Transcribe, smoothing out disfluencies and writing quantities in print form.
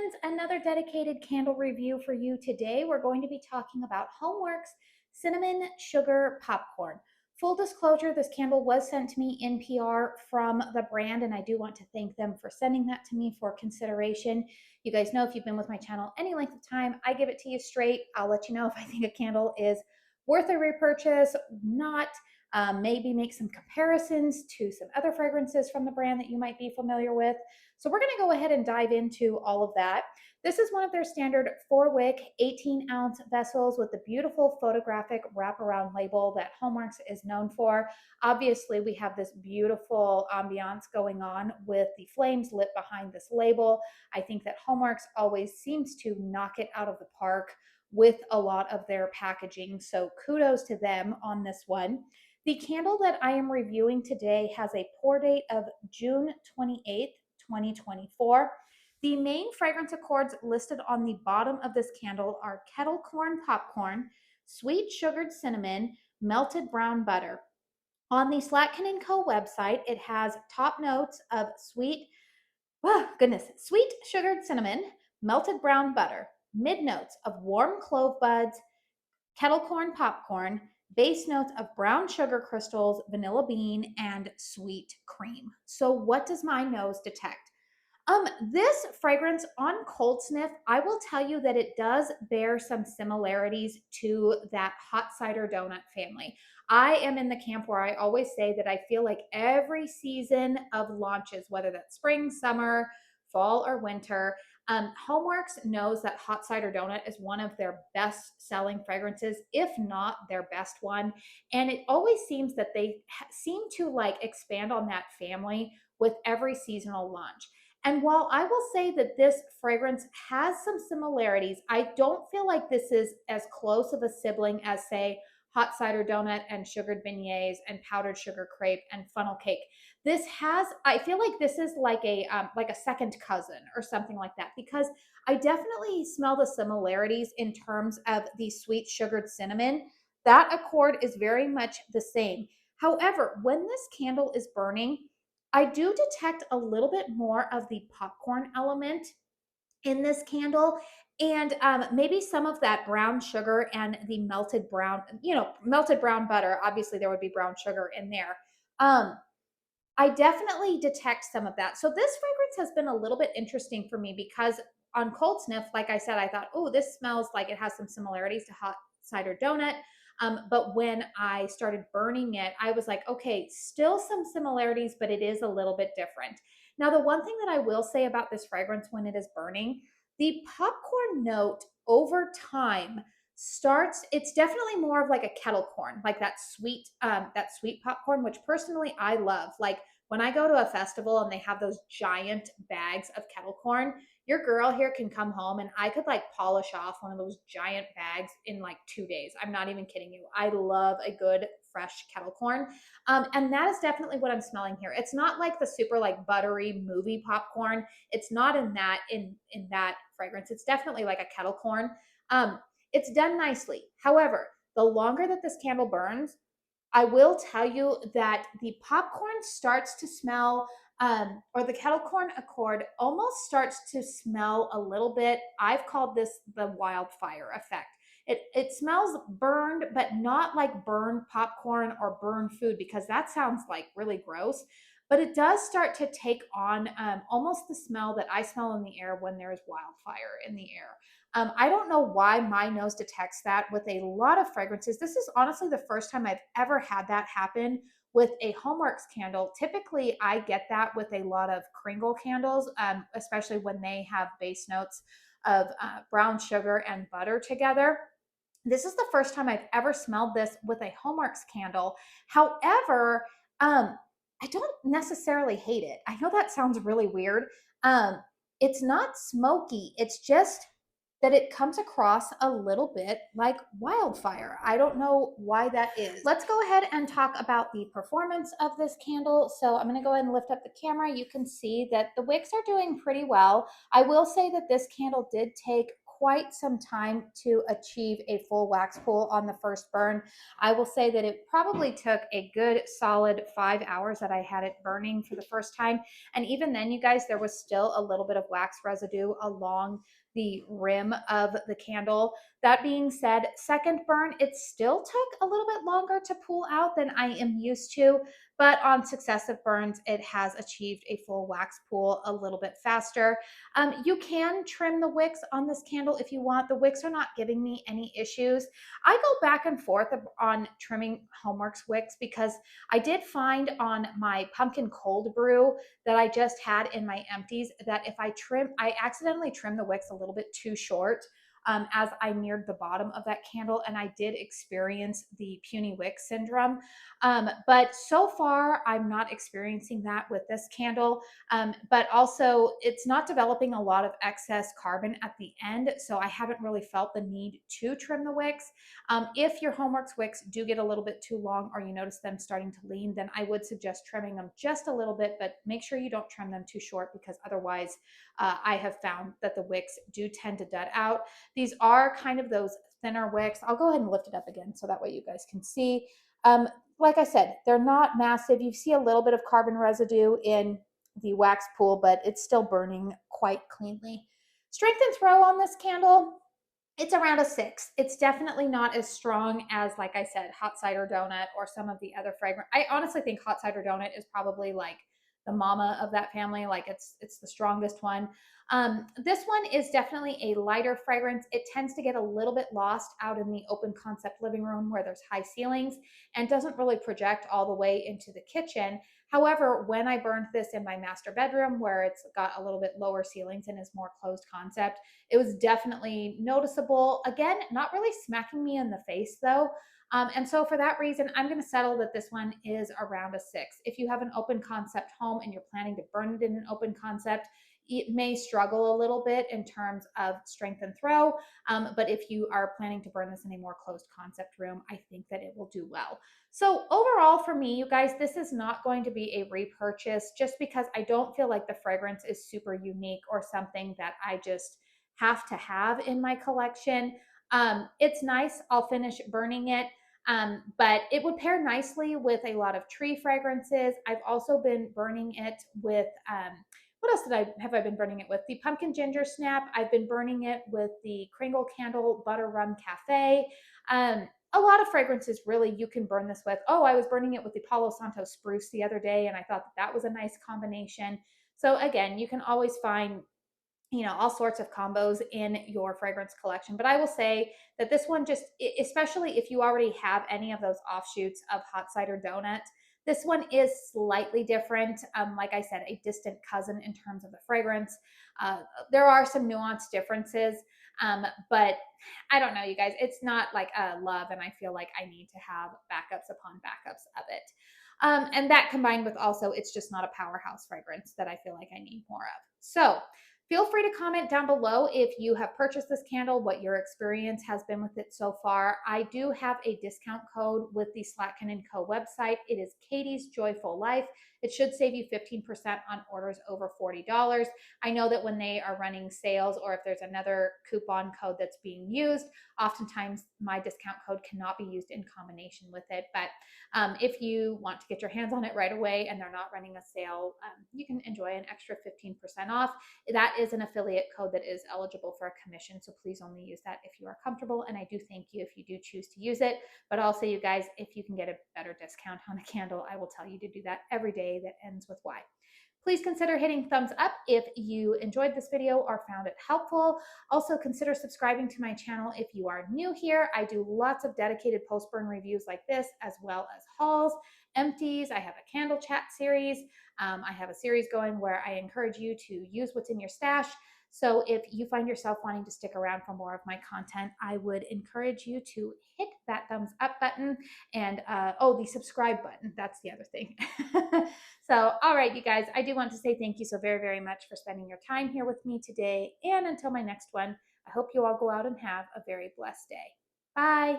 friends, another dedicated candle review for you today. We're going to be talking about HOMEWORX Cinnamon Sugar Popcorn. Full disclosure, this candle was sent to me in PR from the brand, and I do want to thank them for sending that to me for consideration. You guys know if you've been with my channel any length of time, I give it to you straight. I'll let you know if I think a candle is worth a repurchase, not. Maybe make some comparisons to some other fragrances from the brand that you might be familiar with. So we're going to go ahead and dive into all of that. This is one of their standard 4-wick, 18-ounce vessels with the beautiful photographic wraparound label that HOMEWORX is known for. Obviously, we have this beautiful ambiance going on with the flames lit behind this label. I think that HOMEWORX always seems to knock it out of the park with a lot of their packaging. So kudos to them on this one. The candle that I am reviewing today has a pour date of June 28th, 2024. The main fragrance accords listed on the bottom of this candle are kettle corn popcorn, sweet sugared cinnamon, melted brown butter. On the Slatkin & Co. website, it has top notes of sweet sugared cinnamon, melted brown butter, mid notes of warm clove buds, kettle corn popcorn, base notes of brown sugar crystals, vanilla bean, and sweet cream. So what does my nose detect? This fragrance on cold sniff, I will tell you that it does bear some similarities to that hot cider donut family. I am in the camp where I always say that I feel like every season of launches, whether that's spring, summer, fall, or winter, HOMEWORX knows that hot cider donut is one of their best selling fragrances, if not their best one. And it always seems that they seem to like expand on that family with every seasonal launch. And while I will say that this fragrance has some similarities, I don't feel like this is as close of a sibling as, say, hot cider donut and sugared beignets and powdered sugar crepe and funnel cake. I feel like this is like a second cousin or something like that, because I definitely smell the similarities in terms of the sweet sugared cinnamon. That accord is very much the same. However, when this candle is burning, I do detect a little bit more of the popcorn element in this candle, and maybe some of that brown sugar and the melted brown butter. Obviously, there would be brown sugar in there. I definitely detect some of that. So this fragrance has been a little bit interesting for me because on cold sniff, like I said, I thought, oh, this smells like it has some similarities to hot cider donut. But when I started burning it, I was like, okay, still some similarities, but it is a little bit different. Now, the one thing that I will say about this fragrance when it is burning, the popcorn note over time it's definitely more of like a kettle corn, like that sweet popcorn, which personally I love. Like when I go to a festival and they have those giant bags of kettle corn, your girl here can come home and I could like polish off one of those giant bags in like 2 days. I'm not even kidding you. I love a good fresh kettle corn. And that is definitely what I'm smelling here. It's not like the super like buttery movie popcorn. It's not in that fragrance. It's definitely like a kettle corn. It's done nicely. However, the longer that this candle burns, I will tell you that the popcorn starts to smell, or the kettle corn accord almost starts to smell a little bit. I've called this the wildfire effect. It smells burned, but not like burned popcorn or burned food, because that sounds like really gross. But it does start to take on almost the smell that I smell in the air when there is wildfire in the air. I don't know why my nose detects that with a lot of fragrances. This is honestly the first time I've ever had that happen with a HOMEWORX candle. Typically, I get that with a lot of Kringle candles, especially when they have base notes of brown sugar and butter together. This is the first time I've ever smelled this with a HOMEWORX candle. However, I don't necessarily hate it. I know that sounds really weird. It's not smoky. It's just that it comes across a little bit like wildfire. I don't know why that is. Let's go ahead and talk about the performance of this candle. So I'm going to go ahead and lift up the camera. You can see that the wicks are doing pretty well. I will say that this candle did take quite some time to achieve a full wax pool on the first burn. I will say that it probably took a good solid 5 hours that I had it burning for the first time. And even then, you guys, there was still a little bit of wax residue along the rim of the candle. That being said, second burn, it still took a little bit longer to pull out than I am used to, but on successive burns, it has achieved a full wax pool a little bit faster. You can trim the wicks on this candle if you want. The wicks are not giving me any issues. I go back and forth on trimming HOMEWORX wicks because I did find on my pumpkin cold brew that I just had in my empties that if I accidentally trimmed the wicks a little bit too short as I neared the bottom of that candle, and I did experience the puny wick syndrome. But so far, I'm not experiencing that with this candle. But also, it's not developing a lot of excess carbon at the end, so I haven't really felt the need to trim the wicks. If your HOMEWORX wicks do get a little bit too long or you notice them starting to lean, then I would suggest trimming them just a little bit, but make sure you don't trim them too short because otherwise I have found that the wicks do tend to dud out. These are kind of those thinner wicks. I'll go ahead and lift it up again so that way you guys can see. Like I said, they're not massive. You see a little bit of carbon residue in the wax pool, but it's still burning quite cleanly. Strength and throw on this candle, it's around a 6. It's definitely not as strong as, like I said, hot cider donut or some of the other fragrant. I honestly think hot cider donut is probably like the mama of that family. Like it's the strongest one. This one is definitely a lighter fragrance. It tends to get a little bit lost out in the open concept living room where there's high ceilings and doesn't really project all the way into the kitchen. However, when I burned this in my master bedroom where it's got a little bit lower ceilings and is more closed concept, it was definitely noticeable. Again, not really smacking me in the face though. And so for that reason, I'm going to settle that this one is around a 6. If you have an open concept home and you're planning to burn it in an open concept, it may struggle a little bit in terms of strength and throw. But if you are planning to burn this in a more closed concept room, I think that it will do well. So overall for me, you guys, this is not going to be a repurchase just because I don't feel like the fragrance is super unique or something that I just have to have in my collection. It's nice. I'll finish burning it. But it would pair nicely with a lot of tree fragrances. I've also been burning it with, what else have I been burning it with? The pumpkin ginger snap. I've been burning it with the Kringle candle butter rum cafe. A lot of fragrances really you can burn this with. Oh, I was burning it with the Palo Santo spruce the other day, and I thought that was a nice combination. So again, you can always find all sorts of combos in your fragrance collection. But I will say that this one just, especially if you already have any of those offshoots of hot cider donut, this one is slightly different. Like I said, a distant cousin in terms of the fragrance. There are some nuanced differences, but I don't know, you guys. It's not like a love, and I feel like I need to have backups upon backups of it. And that combined with also, it's just not a powerhouse fragrance that I feel like I need more of. So feel free to comment down below if you have purchased this candle, what your experience has been with it so far. I do have a discount code with the Slatkin & Co website. It is Katie's Joyful Life. It should save you 15% on orders over $40. I know that when they are running sales or if there's another coupon code that's being used, oftentimes my discount code cannot be used in combination with it. But if you want to get your hands on it right away and they're not running a sale, you can enjoy an extra 15% off. That is an affiliate code that is eligible for a commission, so please only use that if you are comfortable, and I do thank you if you do choose to use it. But also, you guys, if you can get a better discount on a candle, I will tell you to do that every day that ends with Y. Please consider hitting thumbs up if you enjoyed this video or found it helpful. Also, consider subscribing to my channel if you are new here. I do lots of dedicated post-burn reviews like this, as well as hauls, empties. I have a candle chat series. I have a series going where I encourage you to use what's in your stash. So if you find yourself wanting to stick around for more of my content, I would encourage you to hit that thumbs up button and, the subscribe button. That's the other thing. So, all right, you guys, I do want to say thank you so very, very much for spending your time here with me today. And until my next one, I hope you all go out and have a very blessed day. Bye.